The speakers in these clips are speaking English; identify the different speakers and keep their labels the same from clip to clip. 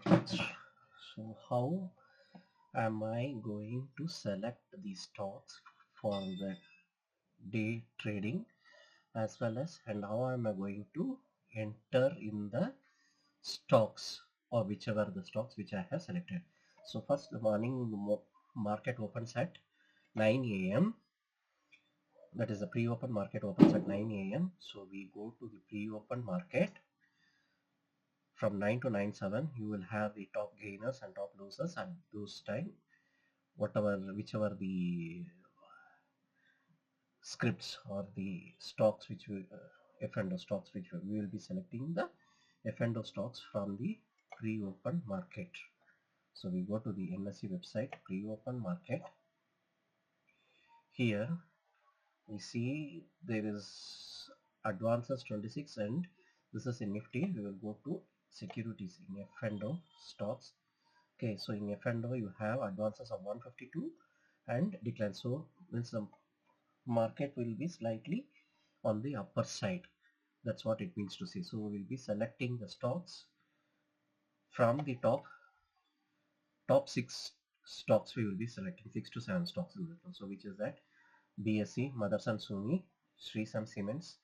Speaker 1: So how am I going to select the stocks for the day trading, as well as and how am I going to enter in the stocks or whichever the stocks which I have selected. So first, the morning market opens at 9 a.m. That is the pre-open market opens at 9 a.m. So we go to the pre-open market. From 9 to 9:07 you will have the top gainers and top losers at those time, whichever the scripts or the stocks which we F&O stocks which we will be selecting the F&O stocks from the pre-open market. So we go to the NSE website, pre-open market. Here we see there is advances 26, and this is in Nifty. We will go to securities in F&O stocks. Okay, so in F&O you have advances of 152 and decline. So means the market will be slightly on the upper side. That's what it means to say. So we will be selecting the stocks from the top 6 stocks. We will be selecting 6 to 7 stocks in this one. So which is that BSE, Motherson Sumi, Srisam Cements,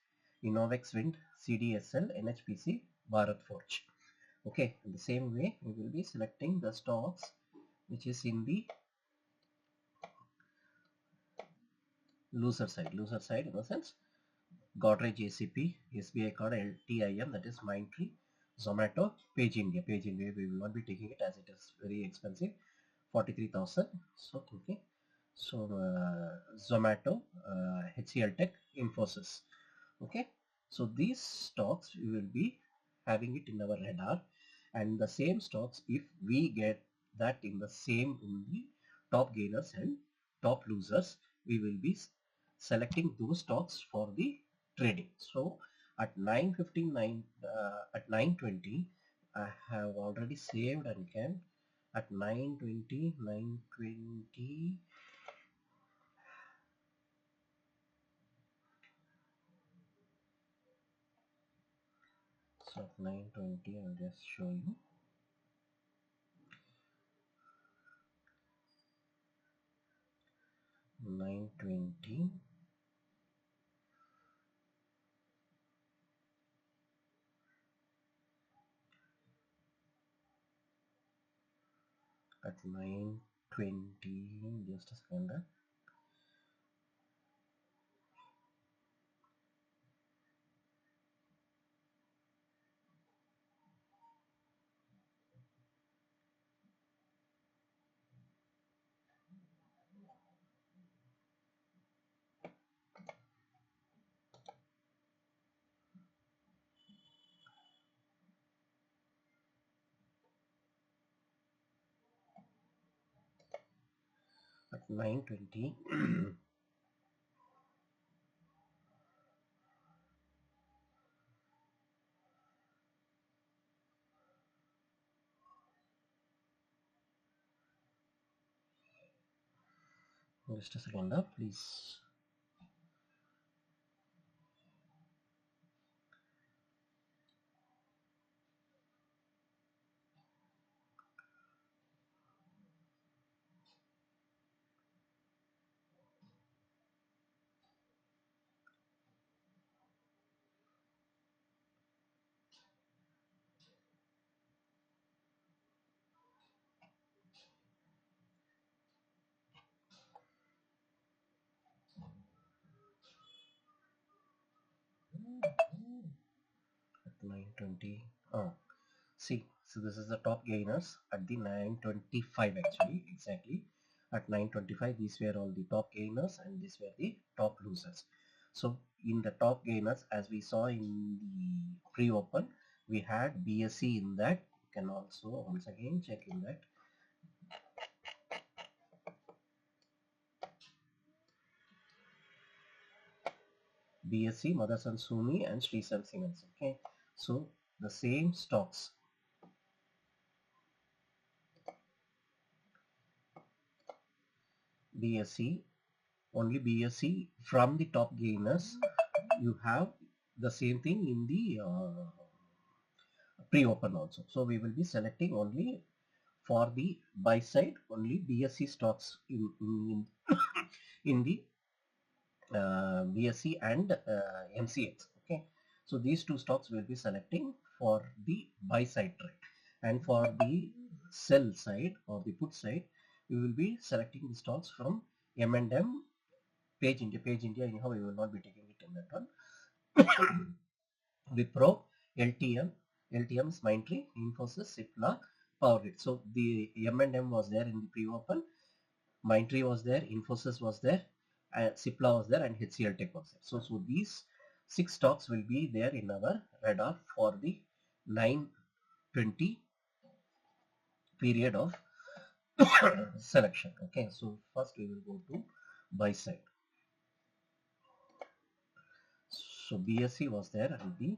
Speaker 1: Innovex Wind, CDSL, NHPC, Bharat Forge. Okay, in the same way we will be selecting the stocks which is in the loser side in the sense Godrej ACP, SBI card, LTIM, that is Mindtree, Zomato, Page India. We will not be taking it as it is very expensive, 43,000. So okay, so Zomato, HCL Tech, Infosys. Okay, so these stocks we will be having it in our radar, and the same stocks, if we get that in the top gainers and top losers, we will be selecting those stocks for the trading. So at 9:59, at 9:20 I have already saved and can at 9:20. So at 9:20 I'll just show you. Nine twenty at 9:20, just a second. At 9:20 just a second, please. At 9:20, oh, see, so this is the top gainers at the 9:25, actually, exactly at 9:25 these were all the top gainers and these were the top losers. So in the top gainers, as we saw in the pre-open, we had BSE in that. You can also once again check in that. BSE, Motherson Sumi, and Srisal Cements. Okay, so the same stocks, BSE, only BSE from the top gainers. You have the same thing in the pre-open also. So we will be selecting only for the buy side only BSE stocks in the BSE and MCX. Okay, so these two stocks will be selecting for the buy side trade, and for the sell side or the put side, we will be selecting the stocks from M&M, Page India. Page India, anyhow, we will not be taking it in that one. Wipro, LTM, LTM's Mindtree, Infosys, Cipla, PowerGrid. So the M&M was there in the pre-open, Mindtree was there, Infosys was there, Cipla was there, and HCL Tech was there. So these 6 stocks will be there in our radar for the 9:20 period of selection. Okay, so first we will go to buy side. So BSE was there and the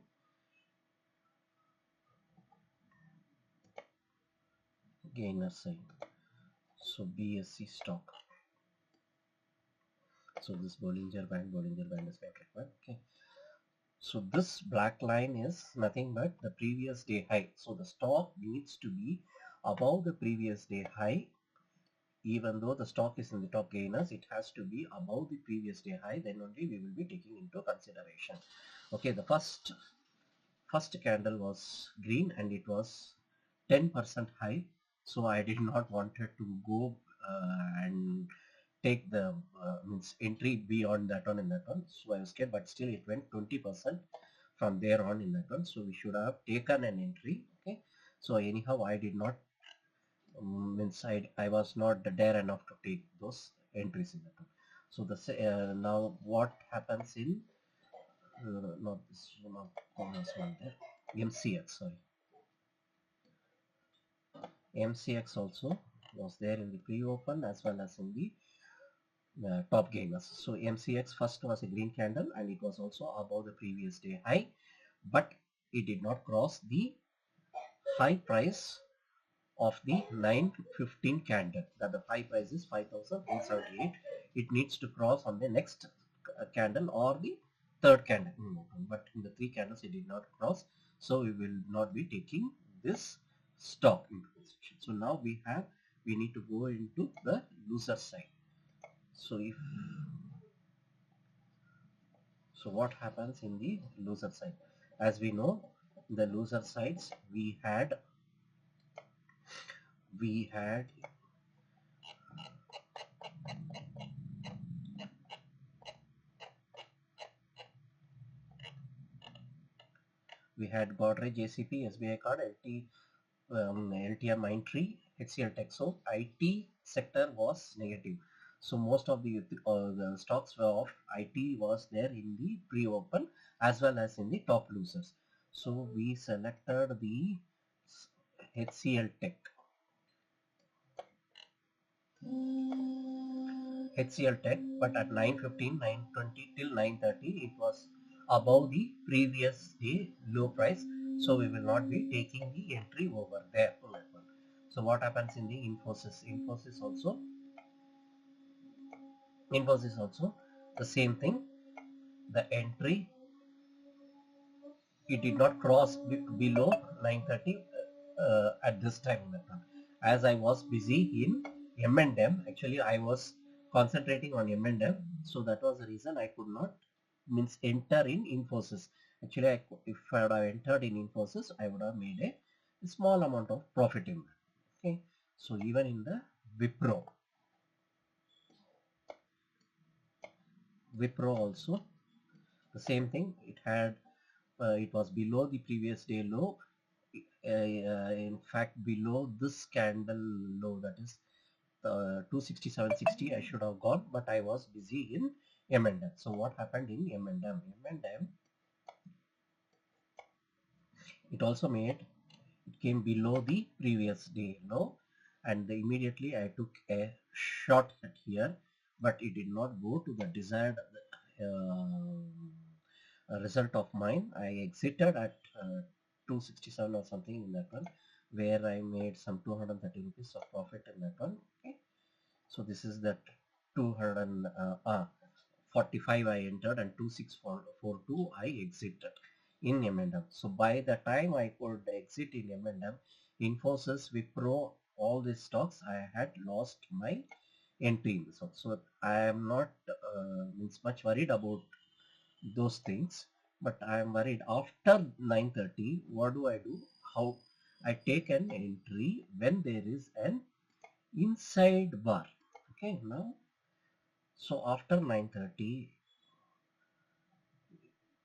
Speaker 1: gainer side. So BSE stock. So this Bollinger Band is not required. Okay. So this black line is nothing but the previous day high. So the stock needs to be above the previous day high. Even though the stock is in the top gainers, it has to be above the previous day high. Then only we will be taking into consideration. Okay, the first candle was green and it was 10% high. So I did not wanted to go and take the means entry beyond that one in that one. So I was scared, but still it went 20% from there on in that one. So we should have taken an entry. Okay. So anyhow, I did not means I was not dare enough to take those entries in that one. So the now what happens in not this not commerce one there, MCX, sorry, MCX also was there in the pre-open as well as in the top gainers. So MCX first was a green candle and it was also above the previous day high, but it did not cross the high price of the 9:15 candle. That the high price is 5,178. It needs to cross on the next candle or the third candle. But in the 3 candles it did not cross. So we will not be taking this stock into consideration. So now we need to go into the loser side. So what happens in the loser side? As we know, in the loser sides we had Godrej, JCP, SBI Card, LTM Mindtree, HCL Tech. So IT sector was negative. So most of the stocks of IT was there in the pre-open as well as in the top losers. So we selected the HCL Tech. HCL Tech, but at 9:15, 9:20 till 9:30, it was above the previous day low price. So we will not be taking the entry over there. So what happens in the Infosys? Infosys also the same thing. The entry, it did not cross below 9:30 at this time in the time. As I was busy in M&M, actually I was concentrating on M&M, so that was the reason I could not means enter in Infosys. Actually, if I would have entered in Infosys, I would have made a small amount of profit in that. Okay, so even in the Wipro also the same thing. It was below the previous day low. In fact, below this candle low, that is 267.60, I should have gone, but I was busy in M&M. So what happened in M&M? It came below the previous day low, and immediately I took a shot at here, but it did not go to the desired result of mine. I exited at 267 or something in that one, where I made some 230 rupees of profit in that one. Okay, so this is that 245 I entered and 2642 I exited. in M&M. So by the time I could exit in M&M, Infosys, Wipro, all these stocks, I had lost my entry in this one. So I am not means much worried about those things, but I am worried after 9:30. What do I do? How I take an entry when there is an inside bar. Okay, now so after 9:30,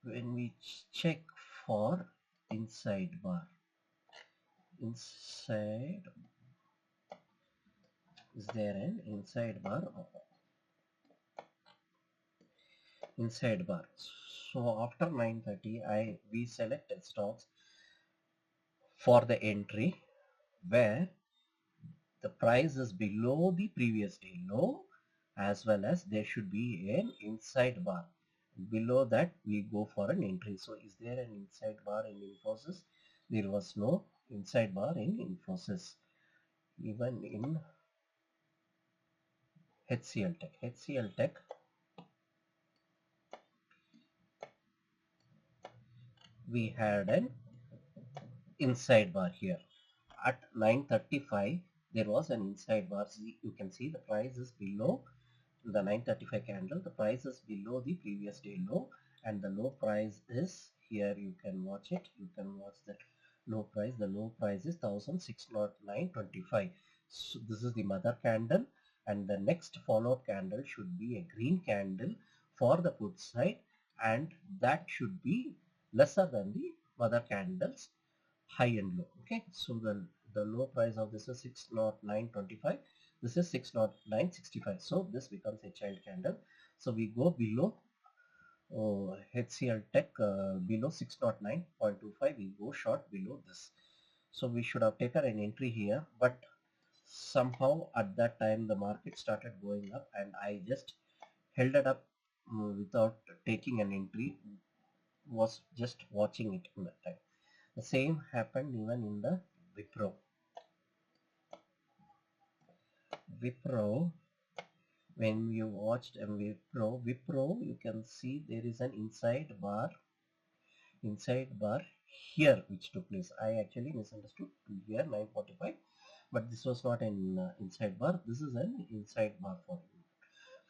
Speaker 1: when we check for inside bar, inside, is there an inside bar? Inside bar. So after 9:30, we selected stocks for the entry where the price is below the previous day low, as well as there should be an inside bar. Below that we go for an entry. So is there an inside bar in Infosys? There was no inside bar in Infosys. Even in HCL Tech, we had an inside bar here. At 9:35, there was an inside bar. See, you can see the price is below the 9:35 candle. The price is below the previous day low, and the low price is here. You can watch it. You can watch the low price. The low price is 1609.25. So this is the mother candle, and the next follow-up candle should be a green candle for the put side, and that should be lesser than the mother candles high and low. Okay, so the low price of this is 609.25. This is 609.65. So this becomes a child candle. So we go below HCL Tech below 609.25. We go short below this. So we should have taken an entry here, but somehow at that time the market started going up, and I just held it up without taking an entry. Was just watching it in that time. The same happened even in the Wipro. Wipro, when you watched Wipro, you can see there is an inside bar here which took place. I actually misunderstood here 9:45, but this was not an inside bar. This is an inside bar for you.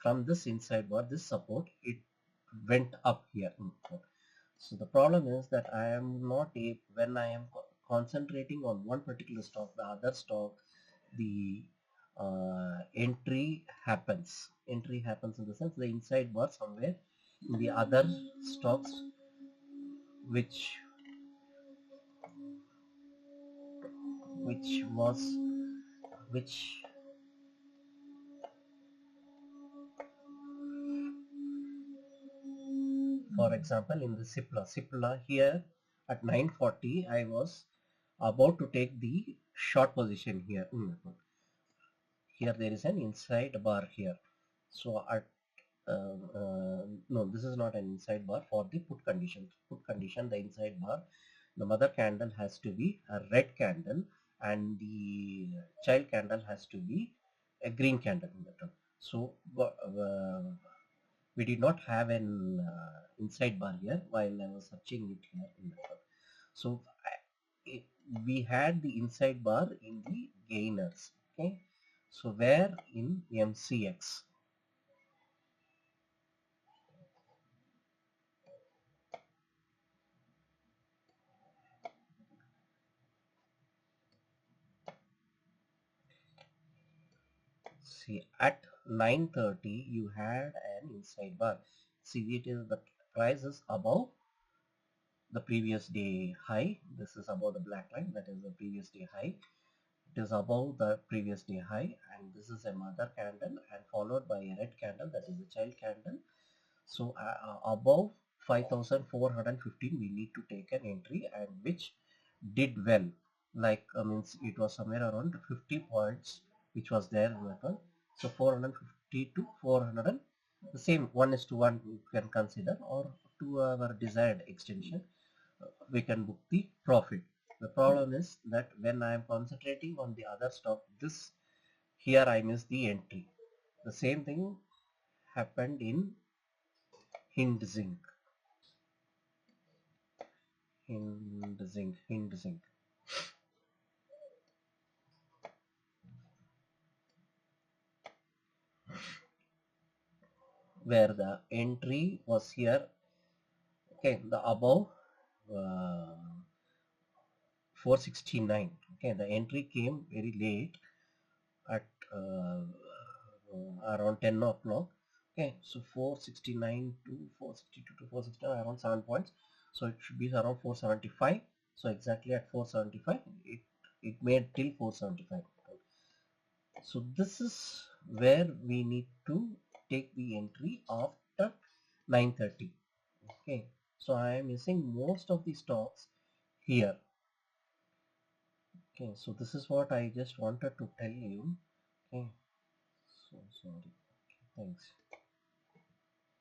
Speaker 1: From this inside bar, this support, it went up here. So the problem is that I am not when I am concentrating on one particular stock, the other stock, the entry happens in the sense the inside bar somewhere in the other stocks which was which for example in the Cipla here at 9:40 I was about to take the short position here. Here there is an inside bar here. So at no, this is not an inside bar for the put condition. Put condition, the inside bar, the mother candle has to be a red candle and the child candle has to be a green candle in the term. So we did not have an inside bar here while I was searching it here in the term. So it, we had the inside bar in the gainers. Okay, so where in MCX. See, at 9:30 you had an inside bar. See, it is the price is above the previous day high. This is above the black line, that is the previous day high. It is above the previous day high, and this is a mother candle and followed by a red candle, that is the child candle. So above 5415 we need to take an entry, and which did well, like means it was somewhere around 50 points which was there in that one. So 450 to 400, the same 1:1 you can consider, or to our desired extension we can book the profit. The problem is that when I am concentrating on the other stock, this here I miss the entry. The same thing happened in Hind Zinc. Hind zinc, where the entry was here. Okay, the above uh, 469. Okay, the entry came very late at around 10 o'clock. Okay, so 469 to 462 to 469, around 7 points. So it should be around 475. So exactly at 475, it made till 475. So this is where we need to take the entry after 9:30. Okay, so I am missing most of the stocks here. Okay, so this is what I just wanted to tell you. Okay, so sorry. Thanks.